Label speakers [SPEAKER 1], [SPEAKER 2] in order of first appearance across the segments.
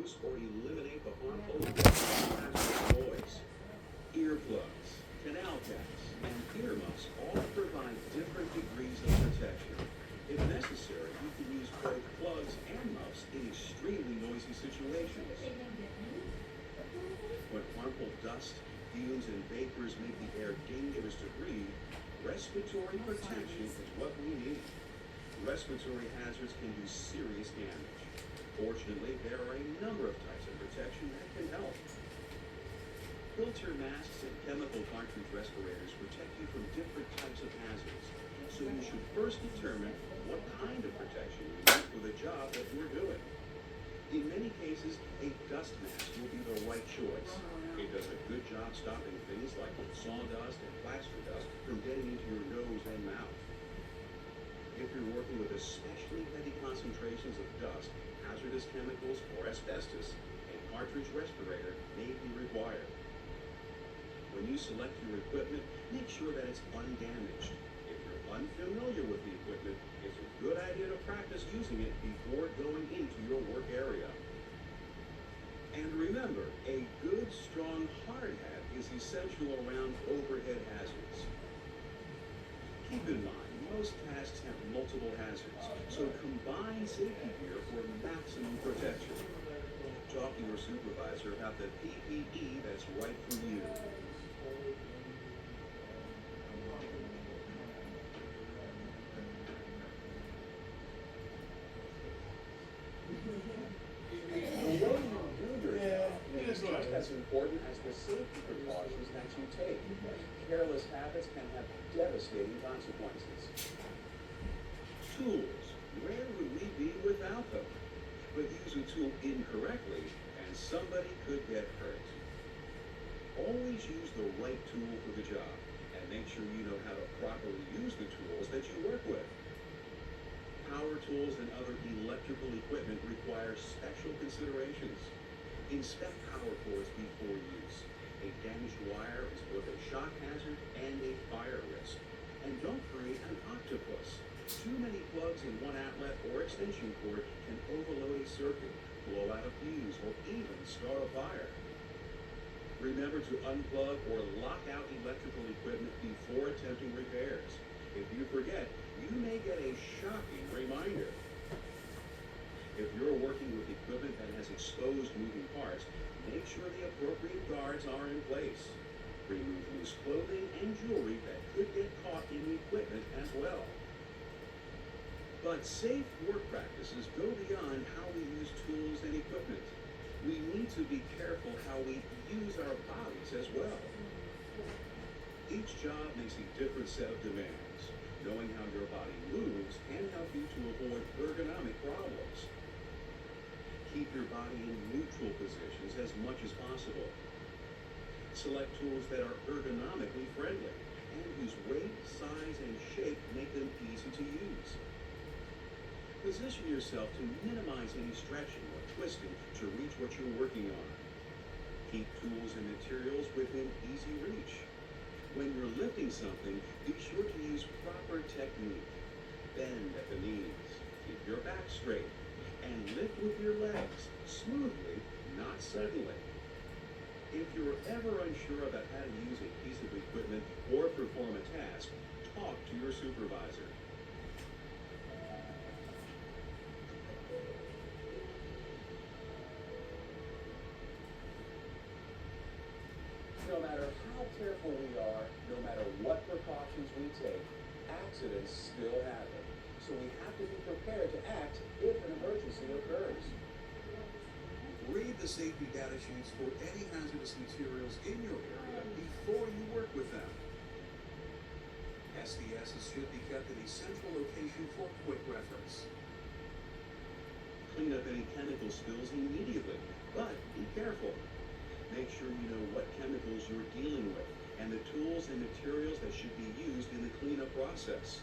[SPEAKER 1] reduce or eliminate the harmful effects of hazardous noise. Earplugs, canal caps, and earmuffs all provide different degrees of protection. If necessary, you can use both plugs and muffs in extremely noisy situations. When harmful dust, fumes, and vapors make the air dangerous to breathe, respiratory protection is what we need. Respiratory hazards can do serious damage. Fortunately, there are a number of types of protection that can help. Filter masks and chemical cartridge respirators protect you from different types of hazards, so you should first determine what kind of protection you need for the job that you're doing. In many cases, a dust mask will be the right choice. It does a good job stopping things like sawdust and plaster dust from getting into your nose and mouth. If you're working with especially heavy concentrations of dust, hazardous chemicals, or asbestos, a cartridge respirator may be required. When you select your equipment, make sure that it's undamaged. If you're unfamiliar with the equipment, it's a good idea to practice using it before going into your work area. And remember, a good, strong hard hat is essential around overhead hazards. Keep in mind, most tasks have multiple hazards, so combine safety gear for maximum protection. Talk to your supervisor about the PPE that's right for you. Just as important as the safety precautions that you take. Careless habits can have devastating consequences. Tools. Where would we be without them? But use a tool incorrectly, and somebody could get hurt. Always use the right tool for the job, and make sure you know how to properly use the tools that you work with. Power tools and other electrical equipment require special considerations. Inspect power cords before use. A damaged wire is both a shock hazard and a fire risk. And don't create an octopus. Too many plugs in one outlet or extension cord can overload a circuit, blow out a fuse, or even start a fire. Remember to unplug or lock out electrical equipment before attempting repairs. If you forget, you may get a shocking reminder. If you're working with equipment that has exposed moving parts, make sure the appropriate guards are in place. Remove loose clothing and jewelry that could get caught in the equipment as well. But safe work practices go beyond how we use tools and equipment. We need to be careful how we use our bodies as well. Each job makes a different set of demands. Knowing how your body moves can help you to avoid ergonomic problems. Keep your body in neutral positions as much as possible. Select tools that are ergonomically friendly and whose weight, size, and shape make them easy to use. Position yourself to minimize any stretching or twisting to reach what you're working on. Keep tools and materials within easy reach. When you're lifting something, be sure to use proper technique. Bend at the knees. Keep your back straight. And lift with your legs, smoothly, not suddenly. If you're ever unsure about how to use a piece of equipment or perform a task, talk to your supervisor. No matter how careful we are, no matter what precautions we take, accidents still happen. So we have to be prepared to act if an emergency occurs. Read the safety data sheets for any hazardous materials in your area before you work with them. SDSs should be kept in a central location for quick reference. Clean up any chemical spills immediately, but be careful. Make sure you know what chemicals you're dealing with and the tools and materials that should be used in the cleanup process.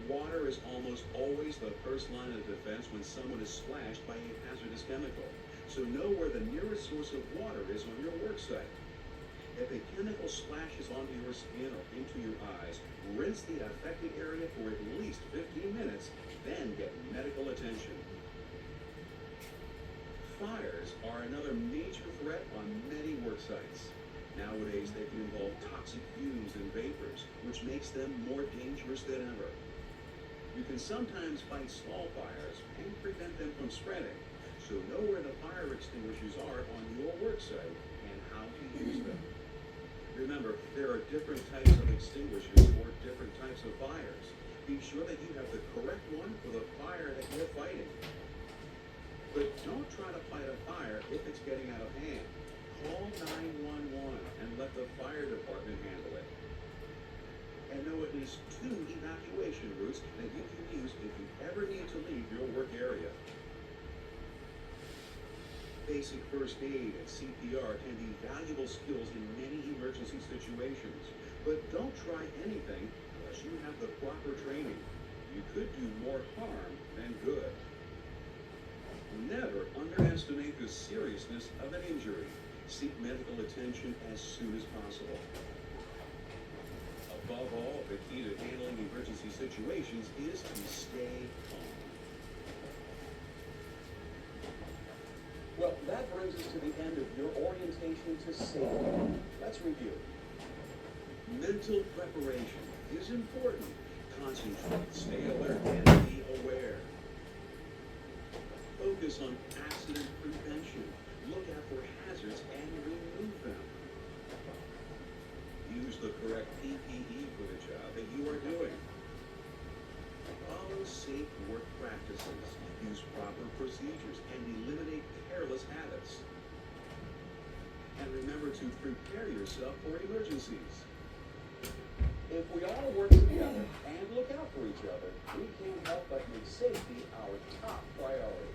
[SPEAKER 1] Water is almost always the first line of defense when someone is splashed by a hazardous chemical, so know where the nearest source of water is on your work site. If a chemical splashes onto your skin or into your eyes, rinse the affected area for at least 15 minutes, then get medical attention. fires are another major threat on many work sites. Nowadays, they can involve toxic fumes and vapors, which makes them more dangerous than ever. You can sometimes fight small fires and prevent them from spreading, so know where the fire extinguishers are on your work site and how to use them. Remember, there are different types of extinguishers for different types of fires. Be sure that you have the correct one for the fire that you're fighting. But don't try to fight a fire if it's getting out of hand. Call 911 and let the fire department handle it. And know at least 2 evacuation routes that you can use if you ever need to leave your work area. Basic first aid and CPR can be valuable skills in many emergency situations, but don't try anything unless you have the proper training. You could do more harm than good. Never underestimate the seriousness of an injury. Seek medical attention as soon as possible. Above all, the key to handling emergency situations is to stay calm. Well, that brings us to the end of your orientation to safety. Let's review. Mental preparation is important. Concentrate, stay alert, and be aware. Focus on accident prevention. Look out for hazards and remove them. Use the correct PPE for the job that you are doing. Follow safe work practices. Use proper procedures and eliminate careless habits. And remember to prepare yourself for emergencies. If we all work together and look out for each other, we can't help but make safety our top priority.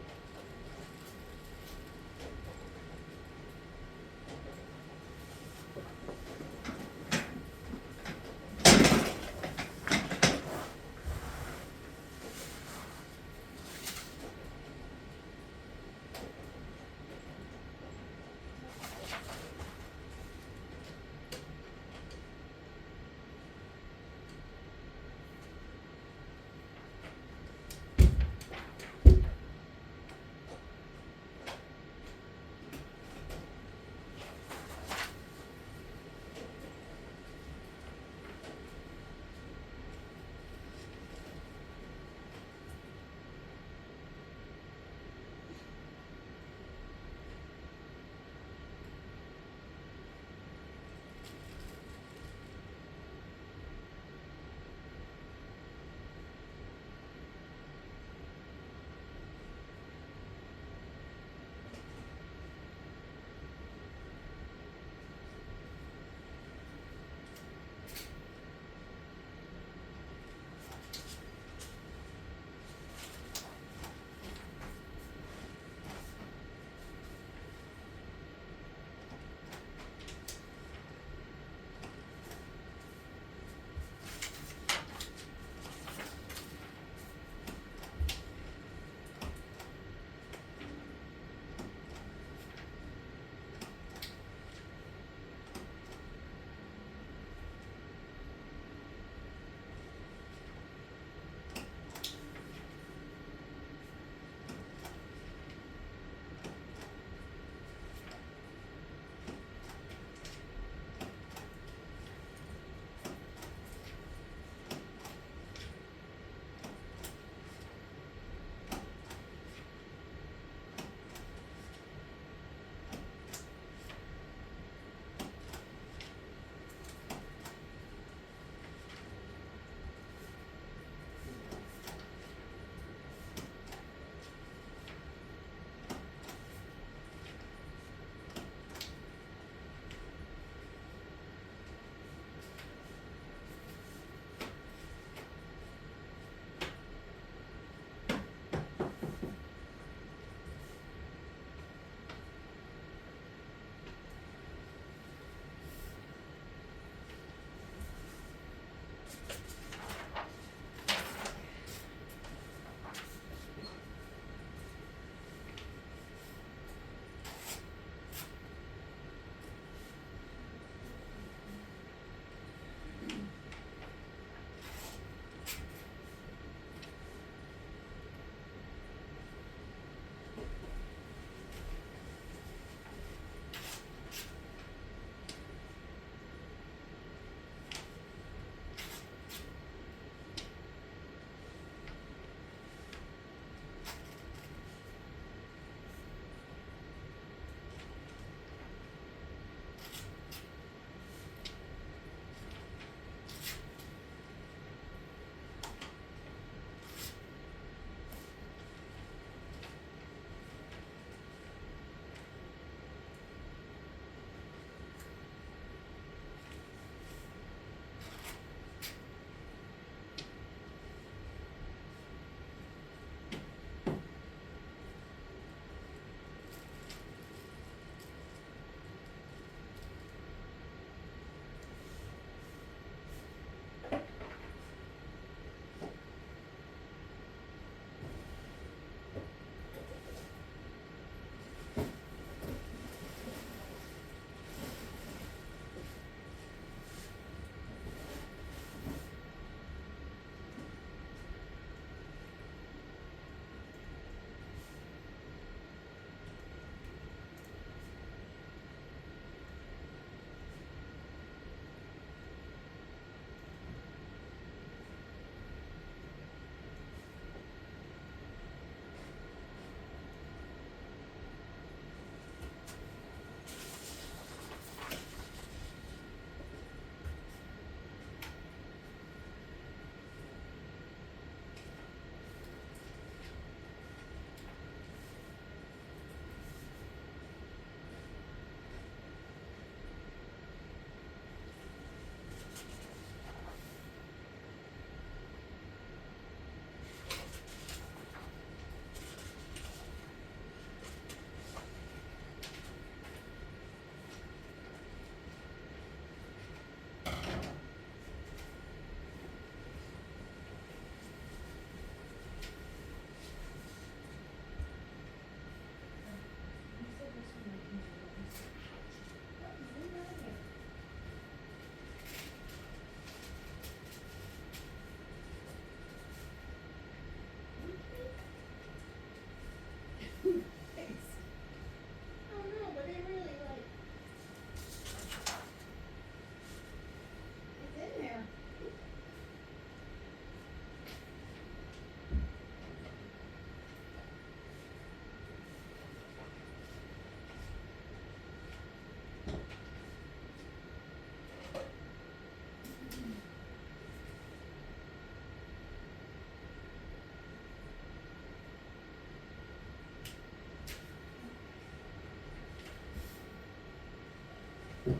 [SPEAKER 2] How long's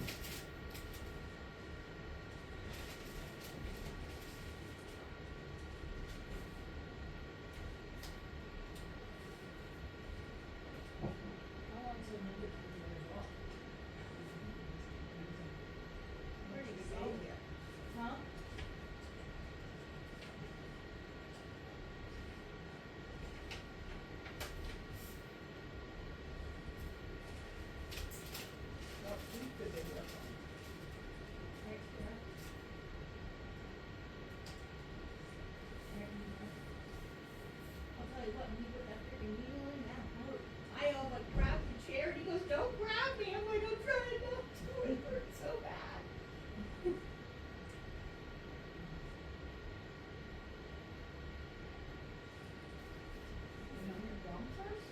[SPEAKER 2] the number to the walk?
[SPEAKER 3] Where did you go here?
[SPEAKER 2] Huh?
[SPEAKER 3] What food could they work on?
[SPEAKER 2] Right there. Right in there. I'll tell you what, when he put that freaking needle in, that hurt. I almost grabbed the chair and he goes, "Don't grab me." I'm like, "I'm trying not to." It hurts so bad. You know your gum first?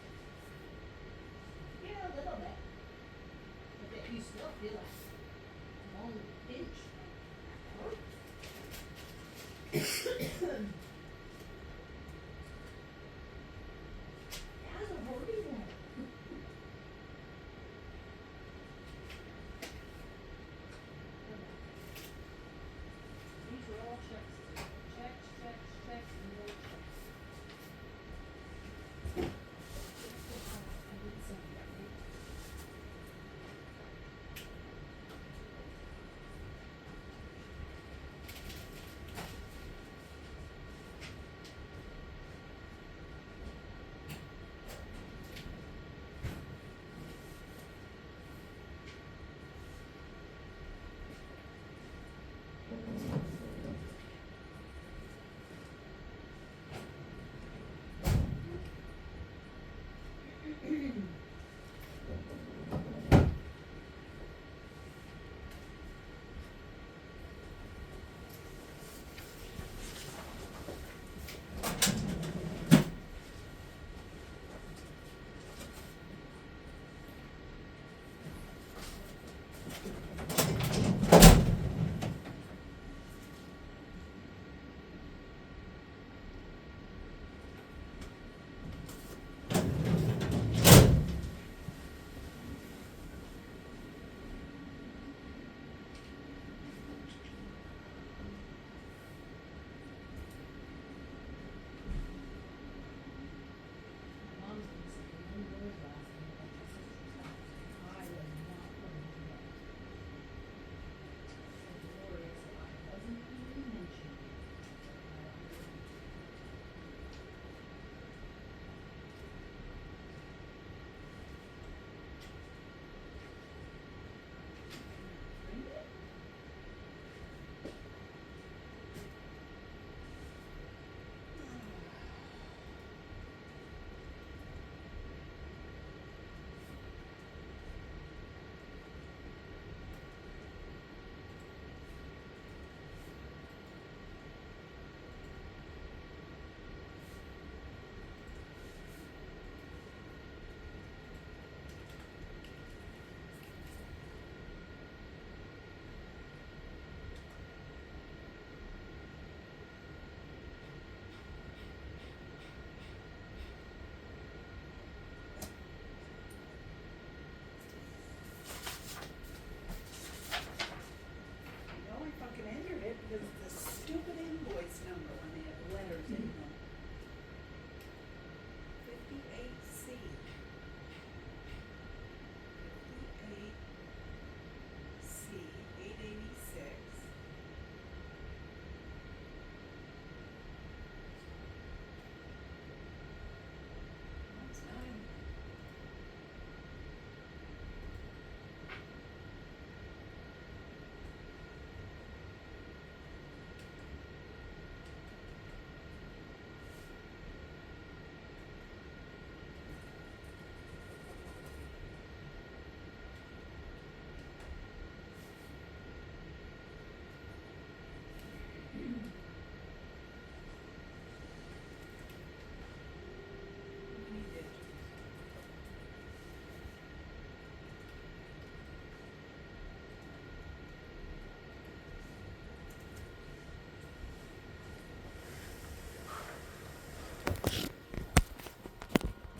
[SPEAKER 2] Yeah, a little bit. But then you still feel it.